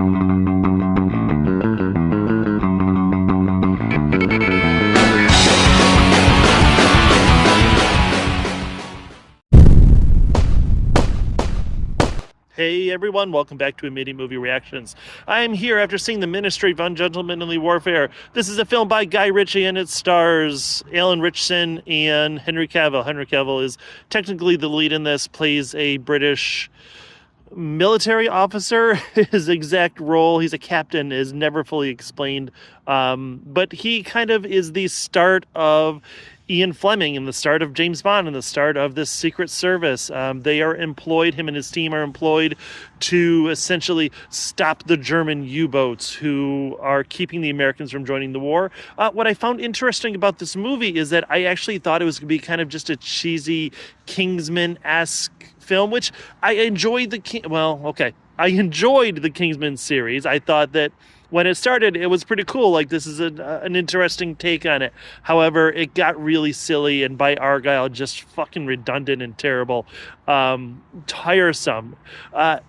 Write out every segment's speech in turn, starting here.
Hey everyone, welcome back to Immediate Movie Reactions. I am here after seeing the Ministry of Ungentlemanly Warfare. This is a film by Guy Ritchie and it stars Alan Ritchson and Henry Cavill. Henry Cavill is technically the lead in this, plays a British military officer. His exact role, he's a captain, is never fully explained, but he kind of is the start of Ian Fleming and the start of James Bond and the start of this Secret Service. They are employed, him and his team are employed to essentially stop the German U-boats who are keeping the Americans from joining the war. What I found interesting about this movie is that I actually thought it was going to be kind of just a cheesy Kingsman-esque film, which I enjoyed I enjoyed the Kingsman series. I thought that when it started, it was pretty cool. Like, this is an interesting take on it. However, it got really silly and by Argyle just fucking redundant and terrible, tiresome.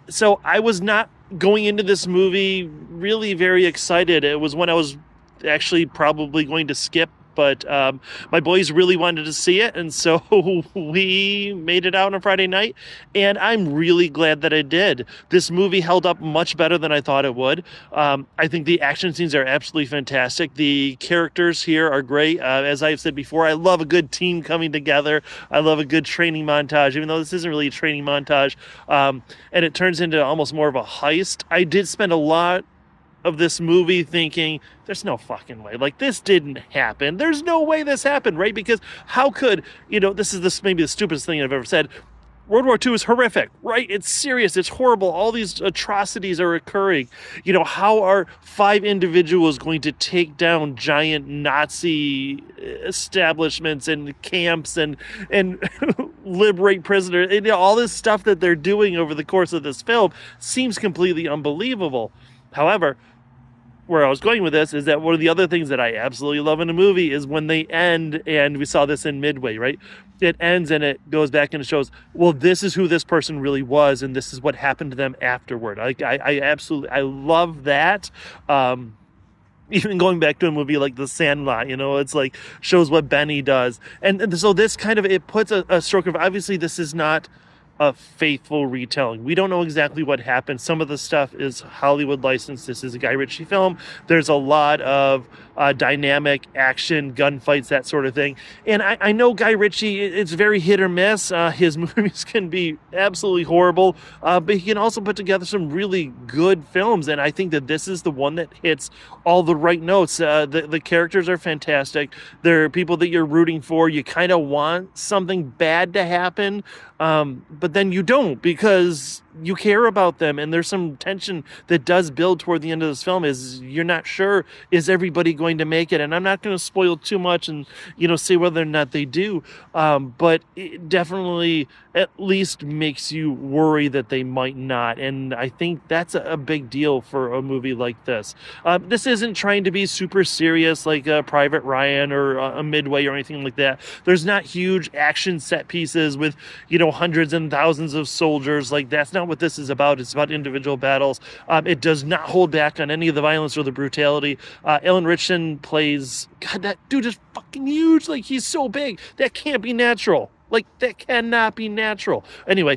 So I was not going into this movie really very excited. It was one I was actually probably going to skip, but my boys really wanted to see it, and so we made it out on a Friday night, and I'm really glad that I did. This movie held up much better than I thought it would. I think the action scenes are absolutely fantastic. The characters here are great. As I've said before, I love a good team coming together. I love a good training montage, even though this isn't really a training montage, and it turns into almost more of a heist. I did spend a lot of this movie thinking, there's no fucking way, like, this didn't happen. There's no way this happened, right? Because how could, this is maybe the stupidest thing I've ever said. World War II is horrific, right? It's serious. It's horrible. All these atrocities are occurring. How are 5 individuals going to take down giant Nazi establishments and camps and liberate prisoners? All this stuff that they're doing over the course of this film seems completely unbelievable. However, where I was going with this is that one of the other things that I absolutely love in a movie is when they end, and we saw this in Midway, right? It ends and it goes back and it shows, well, this is who this person really was, and this is what happened to them afterward. I love that. Even going back to a movie like The Sandlot, it's like, shows what Benny does. And so this kind of, it puts a stroke of, obviously this is not a faithful retelling. We don't know exactly what happened. Some of the stuff is Hollywood licensed. This is a Guy Ritchie film. There's a lot of dynamic action, gunfights, that sort of thing. And I know Guy Ritchie, it's very hit or miss. His movies can be absolutely horrible, but he can also put together some really good films. And I think that this is the one that hits all the right notes. The characters are fantastic. They're people that you're rooting for. You kind of want something bad to happen, but then you don't, because you care about them, and there's some tension that does build toward the end of this film. Is you're not sure, is everybody going to make it? And I'm not going to spoil too much and say whether or not they do, but it definitely at least makes you worry that they might not. And I think that's a big deal for a movie like this. This isn't trying to be super serious like Private Ryan or a Midway or anything like that. There's not huge action set pieces with hundreds and thousands of soldiers. Like, that's not what this is about. It's about individual battles. It does not hold back on any of the violence or the brutality. Alan Ritchson plays, God, that dude is fucking huge. Like, he's so big. That can't be natural. Like, that cannot be natural. Anyway,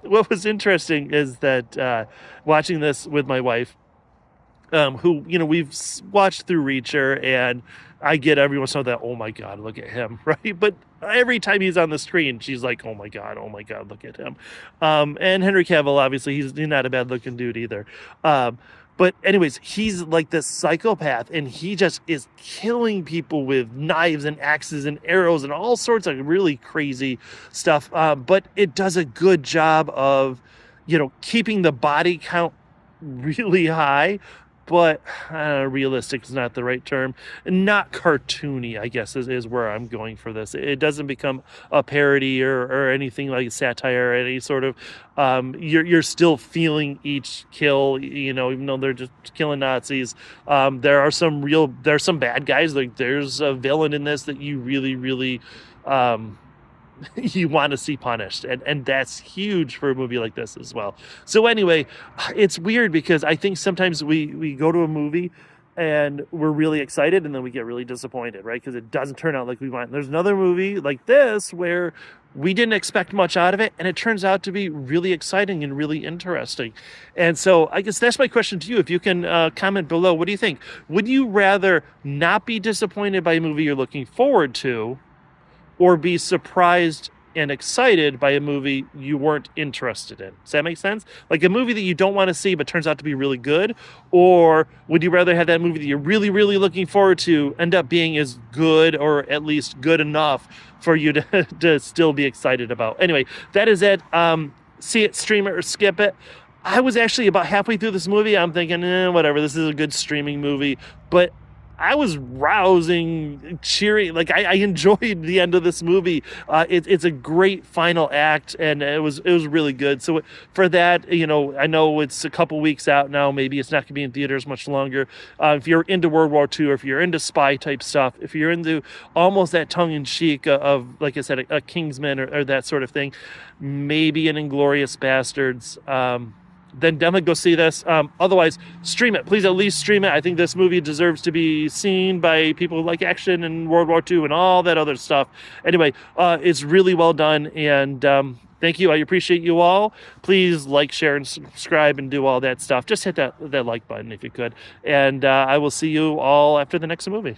what was interesting is that watching this with my wife, who, we've watched through Reacher, and I get every once in a while that, oh my God, look at him, right? But every time he's on the screen, she's like, oh my God, look at him. And Henry Cavill, obviously, he's not a bad looking dude either. But anyways, he's like this psychopath, and he just is killing people with knives and axes and arrows and all sorts of really crazy stuff. But it does a good job of, keeping the body count really high, but realistic is not the right term. Not cartoony, I guess, is where I'm going for this. It doesn't become a parody or anything like satire or any sort of, you're still feeling each kill, even though they're just killing Nazis. There's some bad guys. Like, there's a villain in this that you really, really, you want to see punished. And that's huge for a movie like this as well. So anyway, it's weird because I think sometimes we go to a movie and we're really excited and then we get really disappointed, right? Because it doesn't turn out like we want. There's another movie like this where we didn't expect much out of it and it turns out to be really exciting and really interesting. And so I guess that's my question to you. If you can comment below, what do you think? Would you rather not be disappointed by a movie you're looking forward to, or be surprised and excited by a movie you weren't interested in? Does that make sense? Like a movie that you don't want to see but turns out to be really good? Or would you rather have that movie that you're really, really looking forward to end up being as good, or at least good enough for you to still be excited about? Anyway, that is it. See it, stream it, or skip it. I was actually about halfway through this movie. I'm thinking, whatever, this is a good streaming movie. But I was rousing, cheering. Like I enjoyed the end of this movie. It's a great final act, and it was really good. So for that, I know it's a couple weeks out now. Maybe it's not going to be in theaters much longer. If you're into World War II, or if you're into spy type stuff, if you're into almost that tongue in cheek of, like I said, a Kingsman or that sort of thing, maybe an Inglourious Bastards. Then definitely go see this. Otherwise, stream it. Please at least stream it. I think this movie deserves to be seen by people who like action and World War II and all that other stuff. Anyway, it's really well done, and thank you. I appreciate you all. Please like, share, and subscribe, and do all that stuff. Just hit that like button if you could. And I will see you all after the next movie.